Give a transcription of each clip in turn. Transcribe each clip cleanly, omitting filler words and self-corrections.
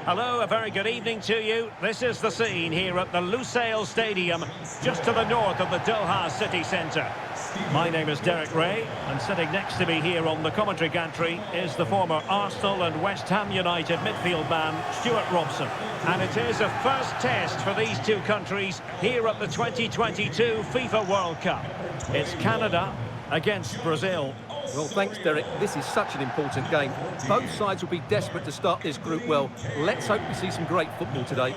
Hello, a very good evening to you. This is the scene here at the Lusail Stadium, just to the north of the Doha city centre. My name is Derek Ray, and sitting next to me here on the commentary gantry is the former Arsenal and West Ham United midfield man, Stuart Robson. And it is a first test for these two countries here at the 2022 FIFA World Cup. It's Canada against Brazil. Well, thanks, Derek. This is such an important game. Both sides will be desperate to start this group well. Let's hope we see some great football today.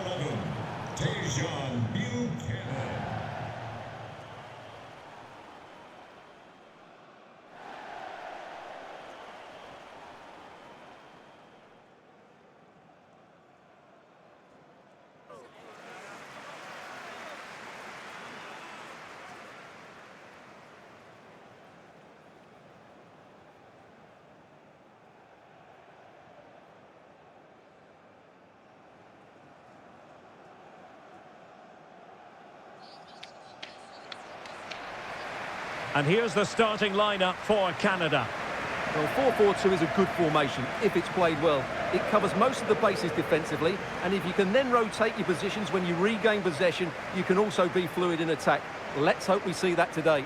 And here's the starting lineup for Canada. Well, 4-4-2 is a good formation if it's played well. It covers most of the bases defensively, and if you can then rotate your positions when you regain possession, you can also be fluid in attack. Let's hope we see that today.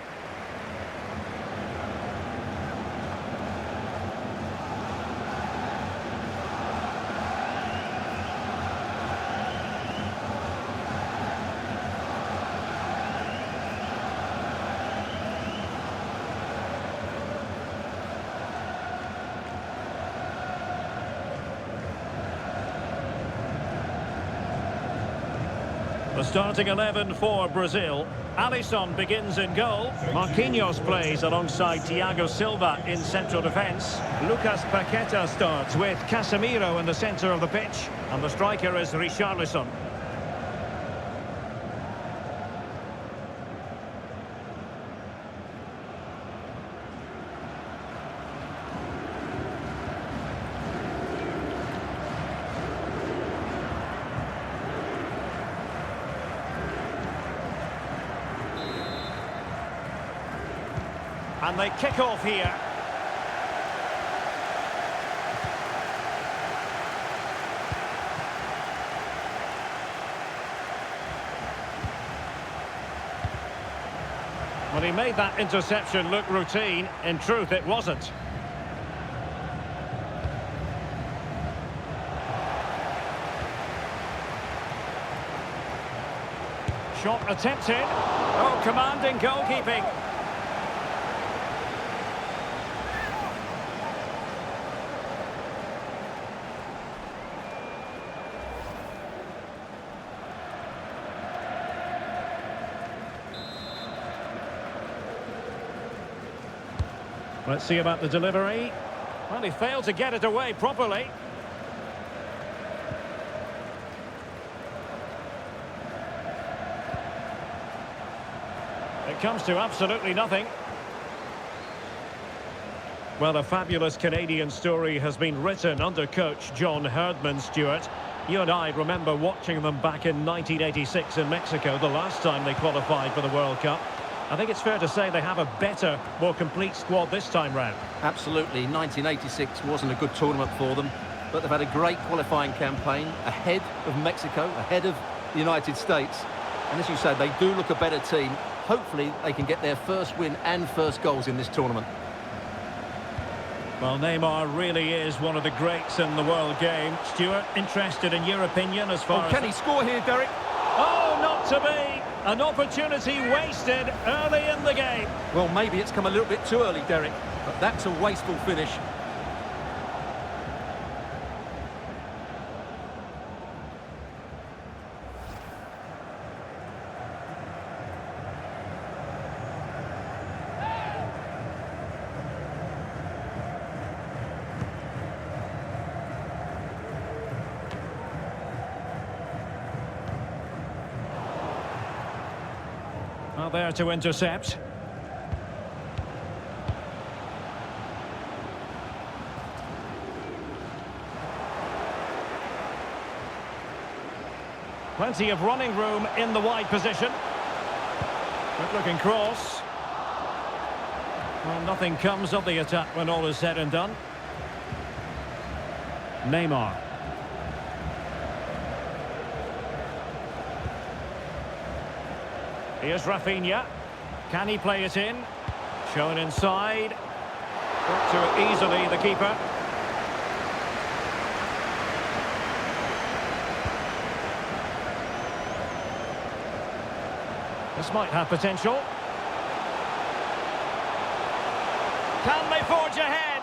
The starting 11 for Brazil. Alisson begins in goal. Marquinhos plays alongside Thiago Silva in central defence. Lucas Paqueta starts with Casemiro in the centre of the pitch. And the striker is Richarlison. And they kick off here. Well, he made that interception look routine. In truth, it wasn't. Shot attempted. Oh, commanding goalkeeping. Let's see about the delivery. Well, he failed to get it away properly. It comes to absolutely nothing. Well, a fabulous Canadian story has been written under coach John Herdman, Stuart. You and I remember watching them back in 1986 in Mexico, the last time they qualified for the World Cup. I think it's fair to say they have a better, more complete squad this time round. Absolutely. 1986 wasn't a good tournament for them, but they've had a great qualifying campaign ahead of Mexico, ahead of the United States. And as you said, they do look a better team. Hopefully they can get their first win and first goals in this tournament. Well, Neymar really is one of the greats in the world game. Stuart, interested in your opinion as far as... Can he score here, Derek? Oh, not to be! An opportunity wasted early in the game. Well, maybe it's come a little bit too early, Derek, but that's a wasteful finish. Well, there to intercept. Plenty of running room in the wide position. Good looking cross. Well, nothing comes of the attack when all is said and done. Neymar. Here's Rafinha. Can he play it in? Shown inside. Got to it easily, the keeper. This might have potential. Can they forge ahead?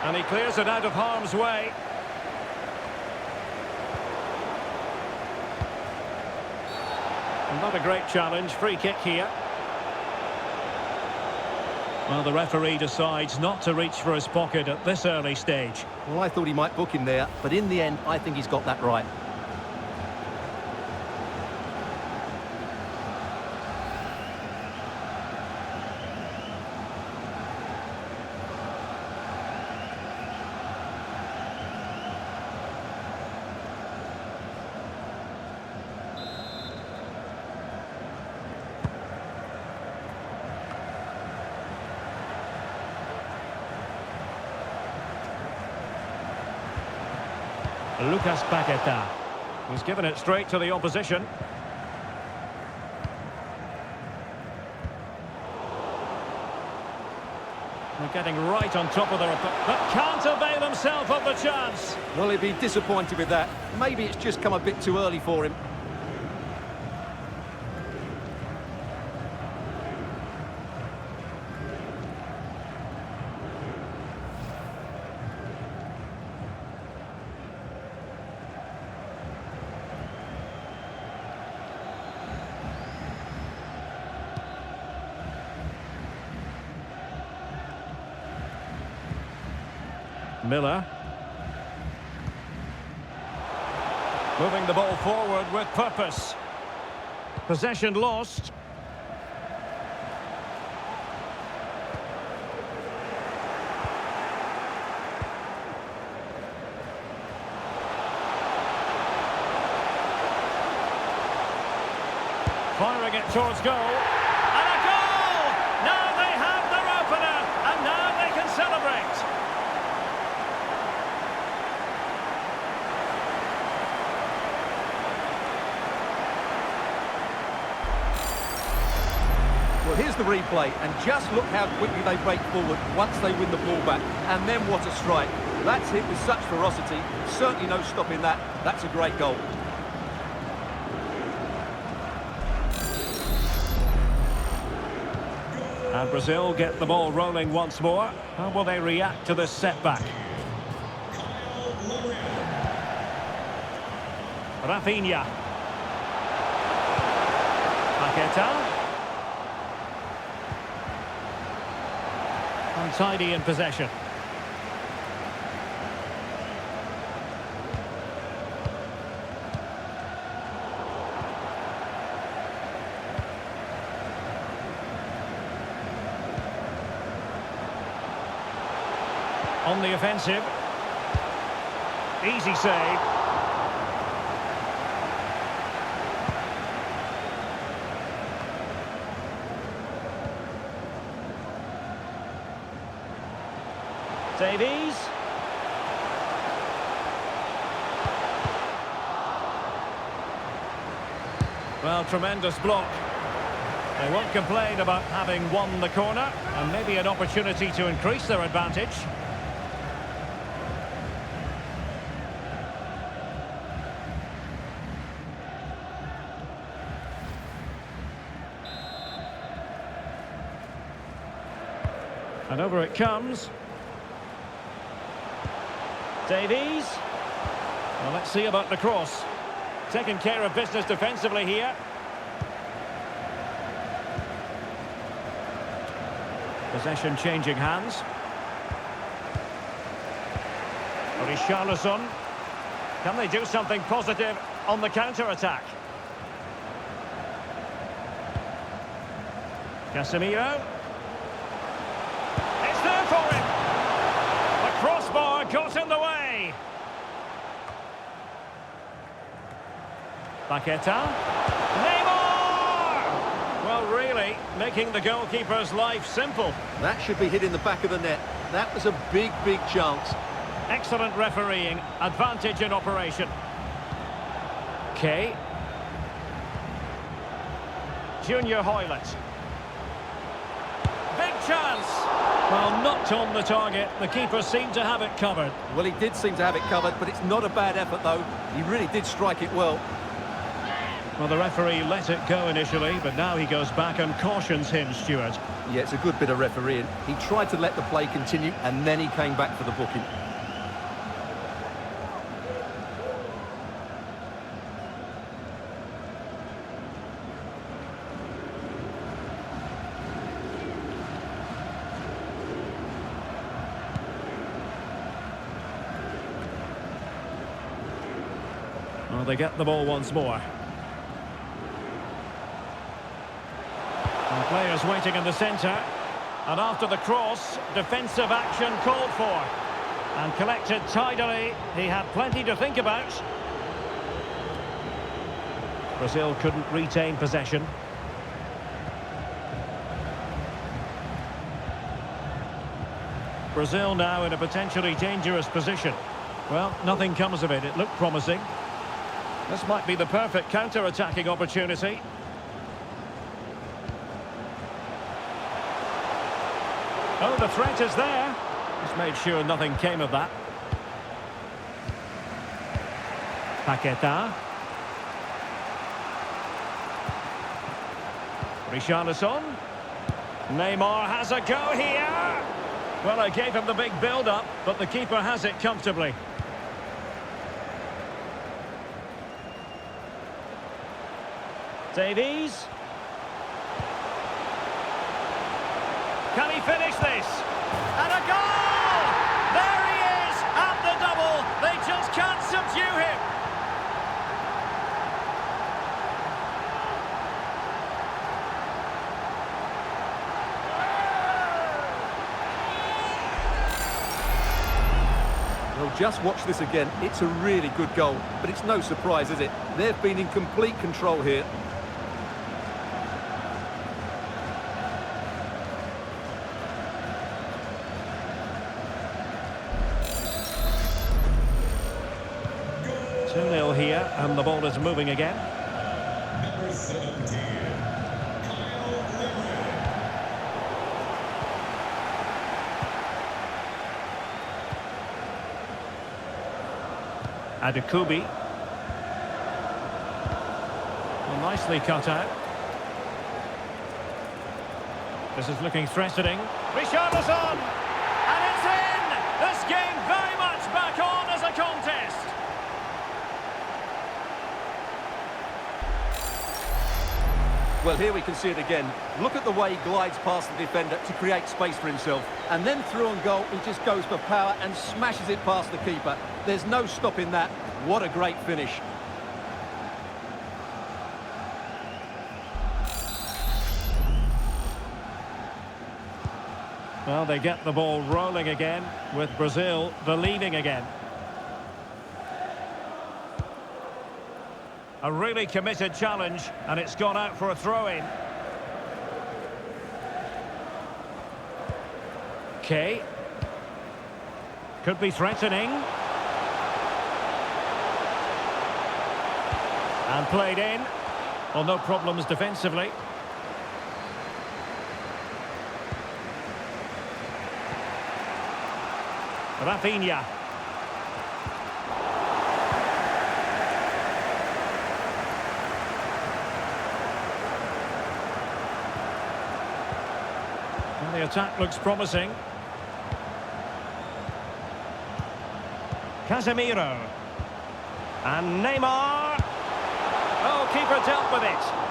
And he clears it out of harm's way. Not a great challenge. Free kick here. Well, the referee decides not to reach for his pocket at this early stage. Well, I thought he might book him there, but in the end, I think he's got that right. Lucas Paqueta. He's given it straight to the opposition. They're getting right on top of their opponent, but can't avail himself of the chance. Well, he'd be disappointed with that. Maybe it's just come a bit too early for him. Miller. Moving the ball forward with purpose. Possession lost. Firing it towards goal. And a goal! Now they have their opener, and now they can celebrate. Well, here's the replay, and just look how quickly they break forward once they win the ball back. And then what a strike. That's hit with such ferocity. Certainly no stopping that. That's a great goal. And Brazil get the ball rolling once more. How will they react to this setback? Rafinha. Paqueta. Untidy in possession. On the offensive. Easy save. Davies. Well, tremendous block. They won't complain about having won the corner, and maybe an opportunity to increase their advantage. And over it comes. Davies. Well, let's see about the cross. Taking care of business defensively here. Possession changing hands. Richarlison. Can they do something positive on the counter-attack? Casemiro. It's there for him. The crossbar got in the way. Paqueta. Neymar! Well, really, making the goalkeeper's life simple. That should be hit in the back of the net. That was a big, big chance. Excellent refereeing. Advantage in operation. Kay. Junior Hoylett. Big chance. Well, not on the target. The keeper seemed to have it covered. Well, he did seem to have it covered, but it's not a bad effort, though. He really did strike it well. Well, the referee let it go initially, but now he goes back and cautions him, Stuart. Yeah, it's a good bit of refereeing. He tried to let the play continue, and then he came back for the booking. Well, they get the ball once more. And players waiting in the centre. And after the cross, defensive action called for. And collected tidily. He had plenty to think about. Brazil couldn't retain possession. Brazil now in a potentially dangerous position. Well, nothing comes of it. It looked promising. This might be the perfect counter-attacking opportunity. Oh, the threat is there. Just made sure nothing came of that. Paqueta. Richarlison. Neymar has a go here. Well, I gave him the big build-up, but the keeper has it comfortably. Davies. Can he finish this? And a goal! There he is at the double. They just can't subdue him. Well, just watch this again. It's a really good goal, but it's no surprise, is it? They've been in complete control here. Here, and the ball is moving again. Number 17, Kyle Adekubi. Well, nicely cut out. This is looking threatening. Richarlison! And it's in! This game very much back on as a contest. Well, here we can see it again. Look at the way he glides past the defender to create space for himself. And then through on goal, he just goes for power and smashes it past the keeper. There's no stopping that. What a great finish. Well, they get the ball rolling again, with Brazil believing again. A really committed challenge, and it's gone out for a throw-in. Okay. Could be threatening. And played in. Well, no problems defensively. Rafinha. And the attack looks promising. Casemiro. And Neymar. Oh, keeper dealt with it.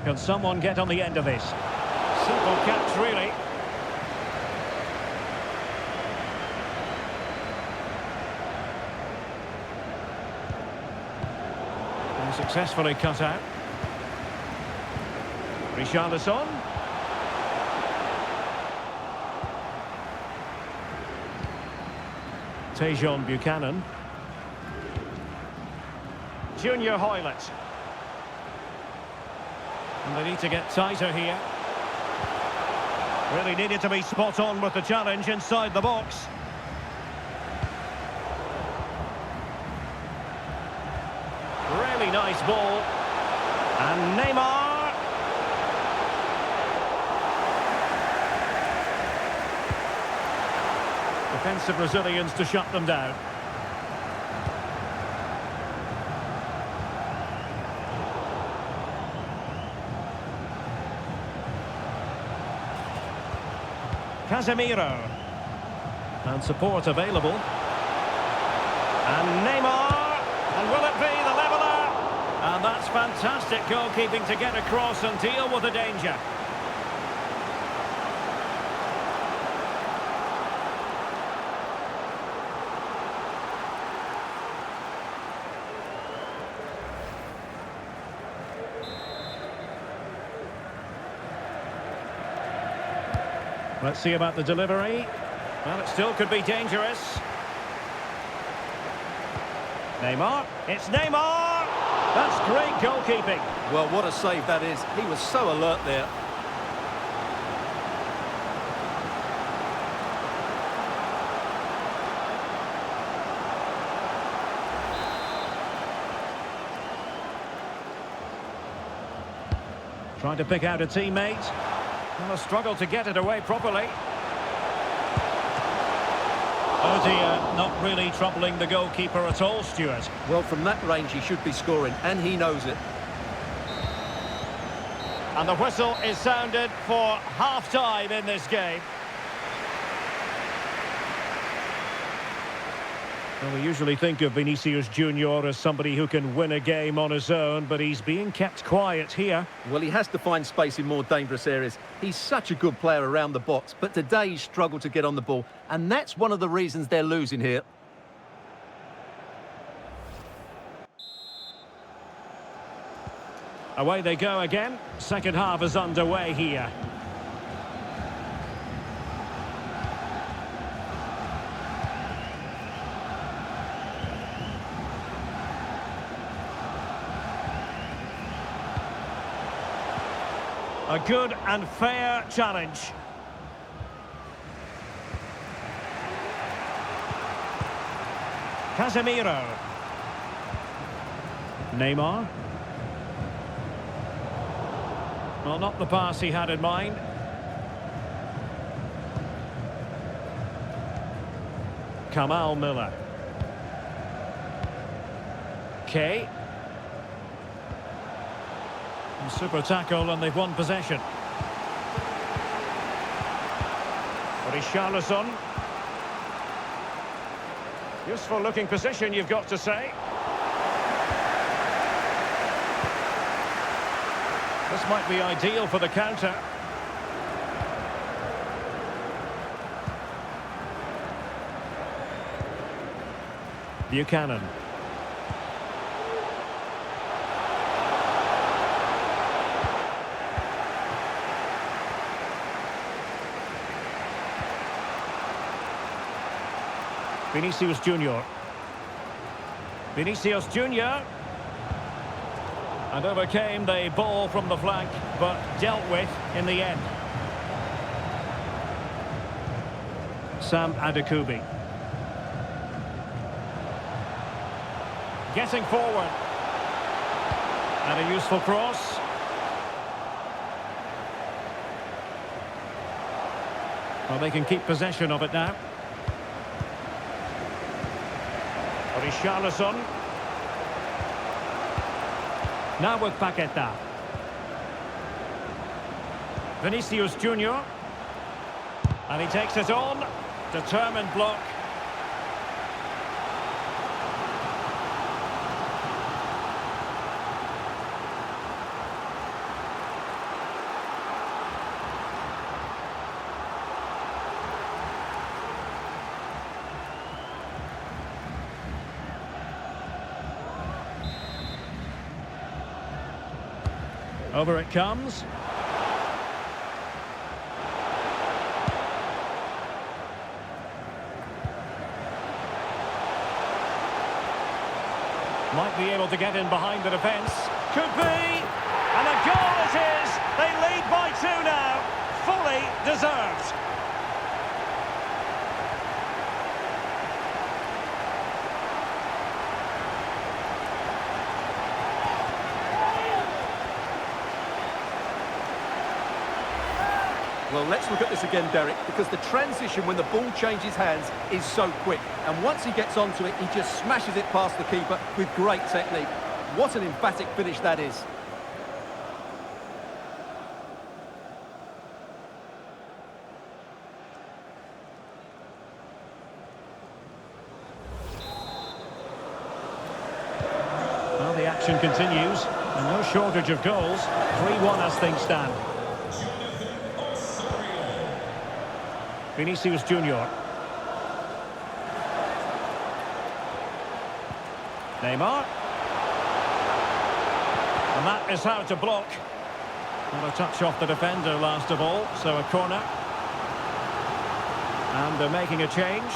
Can someone get on the end of this? Simple catch, really. And successfully cut out. Richarlison. Tejon Buchanan. Junior Hoylett. And they need to get tighter here. Really needed to be spot on with the challenge inside the box. Really nice ball. And Neymar. Defensive Brazilians to shut them down. Casemiro. And support available. And Neymar. And will it be the leveller? And that's fantastic goalkeeping to get across and deal with the danger. Let's see about the delivery. Well, it still could be dangerous. Neymar. It's Neymar! That's great goalkeeping. Well, what a save that is. He was so alert there. Trying to pick out a teammate. Well, a struggle to get it away properly. Oh dear, not really troubling the goalkeeper at all, Stuart. Well, from that range he should be scoring, and he knows it. And the whistle is sounded for half-time in this game. Well, we usually think of Vinicius Junior as somebody who can win a game on his own, but he's being kept quiet here. Well, he has to find space in more dangerous areas. He's such a good player around the box, but today he's struggled to get on the ball, and that's one of the reasons they're losing here. Away they go again. Second half is underway here. A good and fair challenge. Casemiro. Neymar. Well, not the pass he had in mind. Kamal Miller. Kay. Super tackle and they've won possession. Richarlison. Useful looking position, you've got to say. This might be ideal for the counter. Buchanan. Vinicius Junior. Vinicius Junior. And overcame the ball from the flank, but dealt with in the end. Sam Adekubi. Getting forward. And a useful cross. Well, they can keep possession of it now. Richarlison. Now with Paqueta. Vinicius Junior. And he takes it on. Determined block. Over it comes. Might be able to get in behind the defence. Could be. And a goal it is! They lead by 2 now. Fully deserved. Well, let's look at this again, Derek, because the transition when the ball changes hands is so quick. And once he gets onto it, he just smashes it past the keeper with great technique. What an emphatic finish that is. Well, the action continues, and no shortage of goals. 3-1 as things stand. Vinicius Junior. Neymar. And that is how to block. Not a touch off the defender last of all, so a corner. And they're making a change.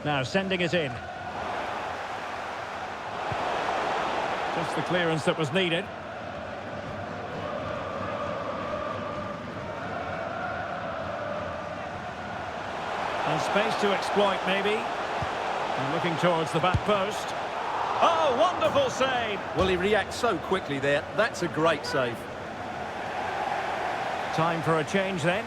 Now sending it in. Just the clearance that was needed. And space to exploit maybe. And looking towards the back post. Oh, wonderful save! Well, he reacts so quickly there. That's a great save. Time for a change then.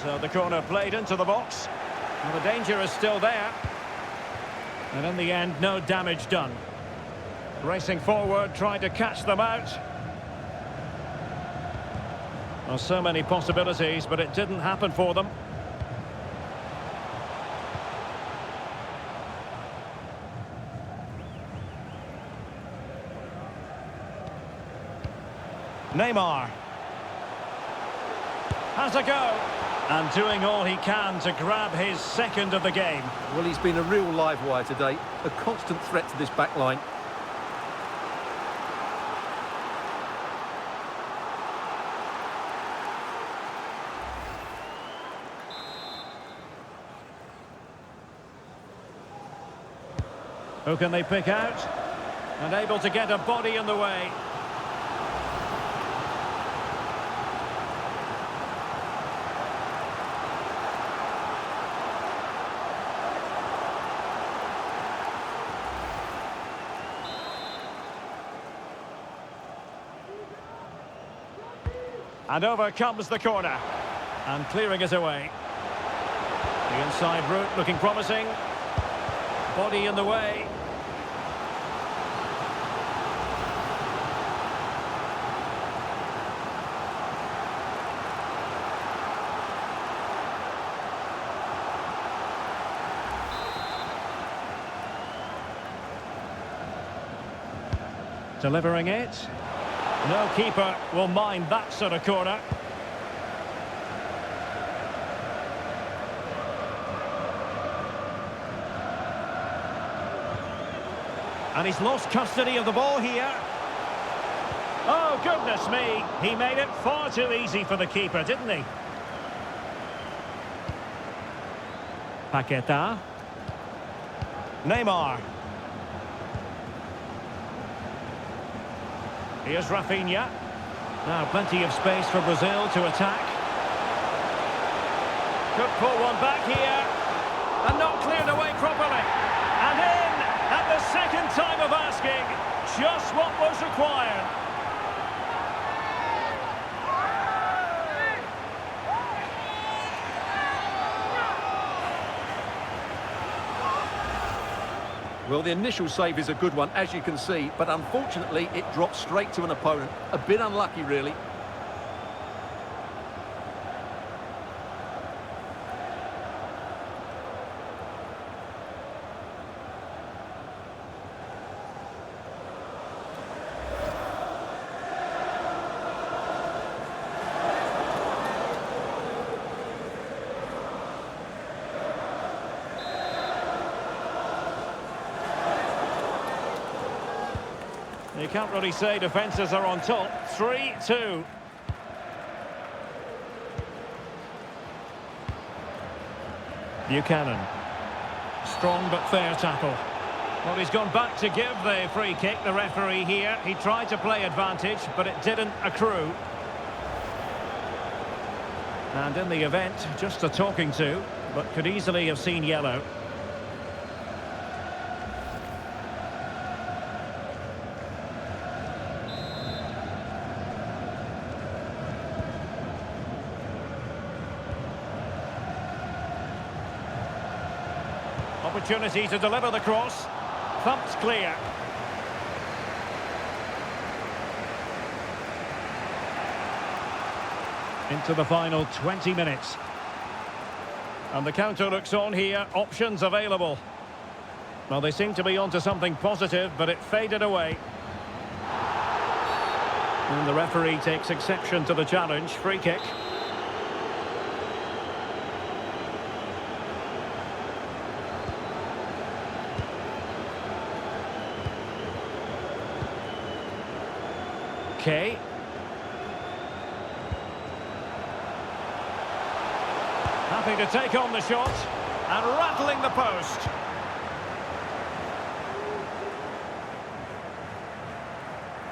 So the corner played into the box. Well, the danger is still there. And in the end, no damage done. Racing forward, trying to catch them out. Well, so many possibilities, but it didn't happen for them. Neymar. Has a go. And doing all he can to grab his second of the game. Well, he's been a real live wire today. A constant threat to this back line. Who can they pick out? And able to get a body in the way. And over comes the corner. And clearing it away. The inside route looking promising. Body in the way. Delivering it. No keeper will mind that sort of corner. And he's lost custody of the ball here. Oh, goodness me. He made it far too easy for the keeper, didn't he? Paqueta. Neymar. Here's Rafinha. Now plenty of space for Brazil to attack. Could pull one back here. And not cleared away properly. And in at the second time of asking. Just what was required. Well, the initial save is a good one, as you can see, but unfortunately it dropped straight to an opponent. A bit unlucky, really. You can't really say defences are on top. 3-2. Buchanan. Strong but fair tackle. Well, he's gone back to give the free kick, the referee here. He tried to play advantage, but it didn't accrue. And in the event, just a talking to, but could easily have seen yellow. Opportunity to deliver the cross. Thumped clear. Into the final 20 minutes. And the counter looks on here. Options available. Well, they seem to be onto something positive, but it faded away. And the referee takes exception to the challenge. Free kick. Okay. Happy to take on the shot and rattling the post.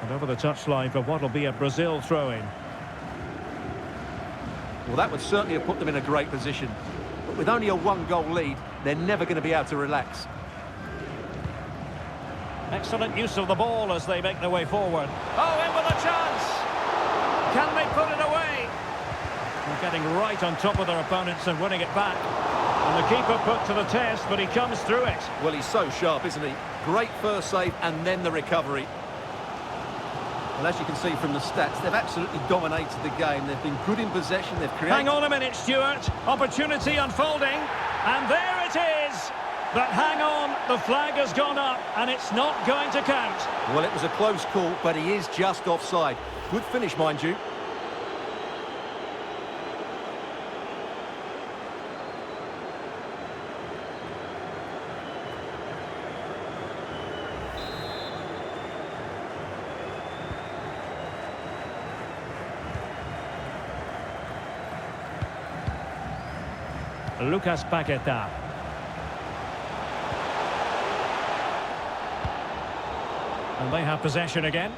And over the touchline for what will be a Brazil throw-in. Well, that would certainly have put them in a great position. But with only a one-goal lead, they're never going to be able to relax. Excellent use of the ball as they make their way forward. Oh, in with a chance! Can they put it away? They're getting right on top of their opponents and winning it back. And the keeper put to the test, but he comes through it. Well, he's so sharp, isn't he? Great first save and then the recovery. Well, as you can see from the stats, they've absolutely dominated the game. They've been good in possession, they've created... Hang on a minute, Stuart. Opportunity unfolding. And there it is! But hang on, the flag has gone up, and it's not going to count. Well, it was a close call, but he is just offside. Good finish, mind you. Lucas Paqueta. And they have possession again.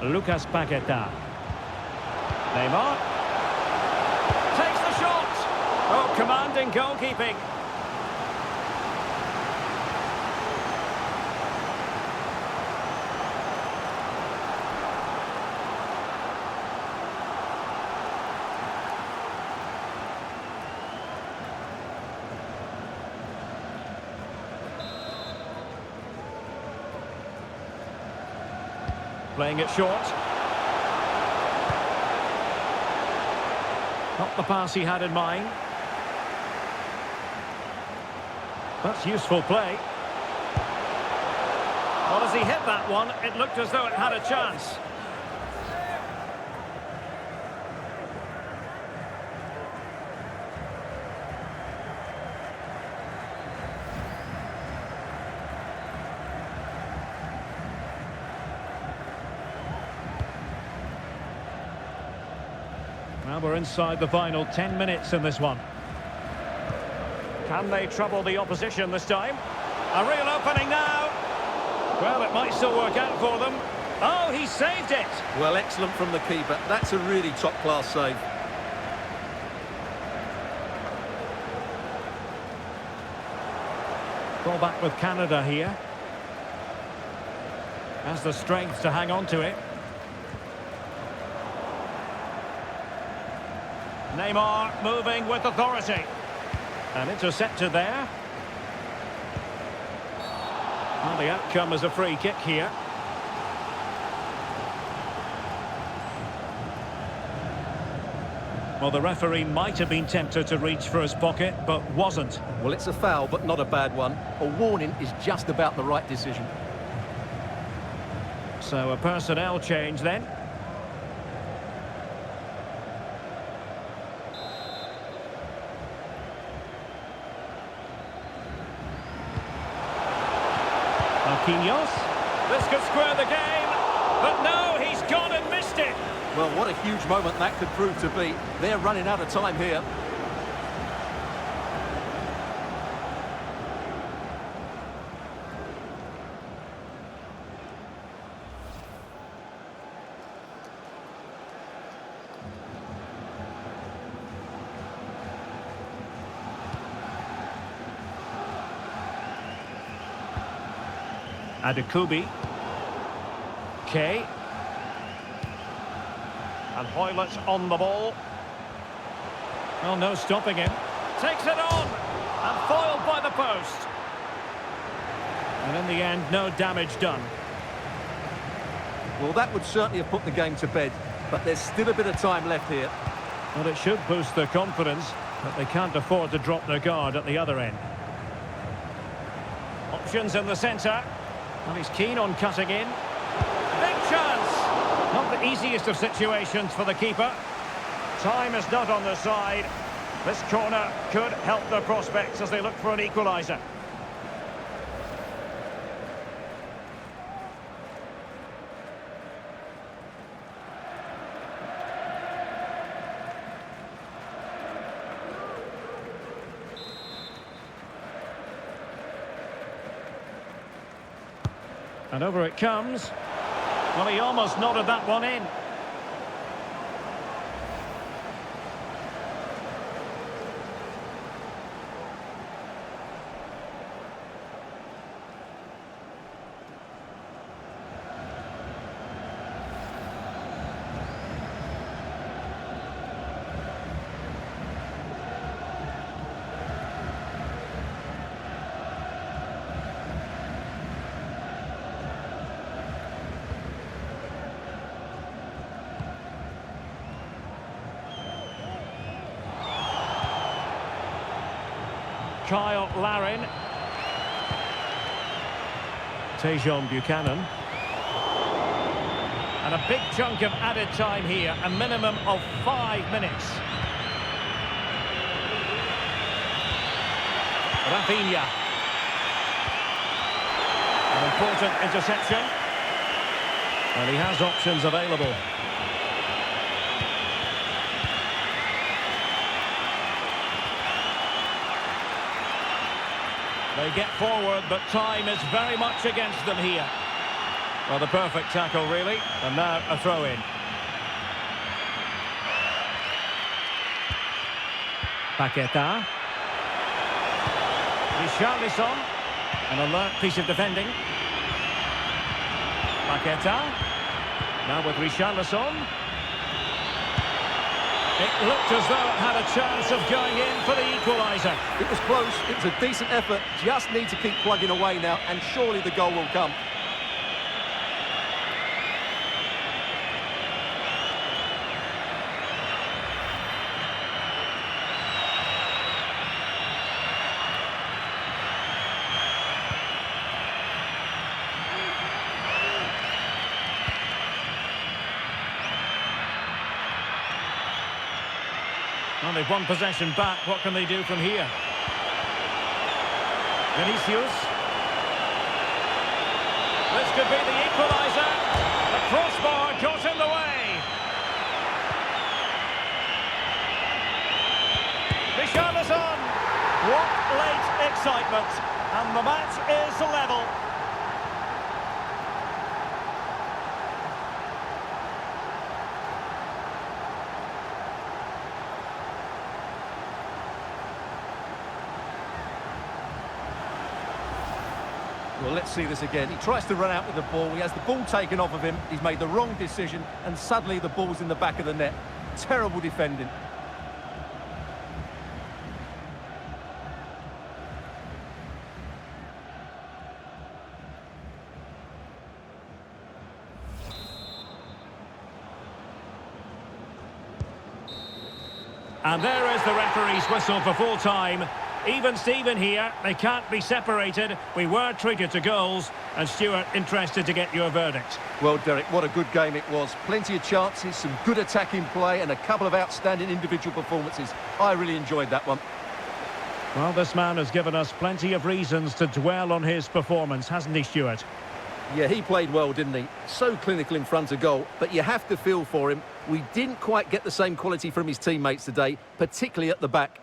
Lucas Paqueta. Neymar. Takes the shot. Oh, commanding goalkeeping. Playing it short. Not the pass he had in mind. That's useful play. Well, as he hit that one, it looked as though it had a chance. Well, we're inside the final 10 minutes in this one. Can they trouble the opposition this time? A real opening now. Well, it might still work out for them. Oh, he saved it. Well, excellent from the keeper. That's a really top-class save. Ball back with Canada here. Has the strength to hang on to it. Neymar moving with authority. And intercepted there. Well, the outcome is a free kick here. Well, the referee might have been tempted to reach for his pocket, but wasn't. Well, it's a foul, but not a bad one. A warning is just about the right decision. So a personnel change then. Marquinhos. This could square the game. But no, he's gone and missed it. Well, what a huge moment that could prove to be. They're running out of time here. Adekubi. Kay. And Hoylett on the ball. Well, no stopping him. Takes it on. And foiled by the post. And in the end, no damage done. Well, that would certainly have put the game to bed. But there's still a bit of time left here. Well, it should boost their confidence. But they can't afford to drop their guard at the other end. Options in the centre. And he's keen on cutting in. Big chance! Not the easiest of situations for the keeper. Time is not on their side. This corner could help their prospects as they look for an equaliser. And over it comes. Well, he almost nodded that one in. Kyle Larin. Tejon Buchanan. And a big chunk of added time here, a minimum of 5 minutes. Rafinha. An important interception. And he has options available. They get forward, but time is very much against them here. Well, the perfect tackle, really. And now a throw-in. Paqueta. Richarlison. An alert piece of defending. Paqueta. Now with Richarlison. It looked as though it had a chance of going in for the equaliser. It was close, it was a decent effort, just need to keep plugging away now, and surely the goal will come. Well, they've won possession back. What can they do from here? Vinicius. This could be the equaliser. The crossbar got in the way. Richarlison. What late excitement. And the match is level. Well, let's see this again. He tries to run out with the ball. He has the ball taken off of him. He's made the wrong decision, and suddenly the ball's in the back of the net. Terrible defending. And there is the referee's whistle for full time. Even Steven here, they can't be separated. We were treated to goals. And Stuart, interested to get your verdict. Well, Derek, what a good game it was. Plenty of chances, some good attacking play, and a couple of outstanding individual performances. I really enjoyed that one. Well, this man has given us plenty of reasons to dwell on his performance, hasn't he, Stuart? Yeah, he played well, didn't he? So clinical in front of goal, but you have to feel for him. We didn't quite get the same quality from his teammates today, particularly at the back.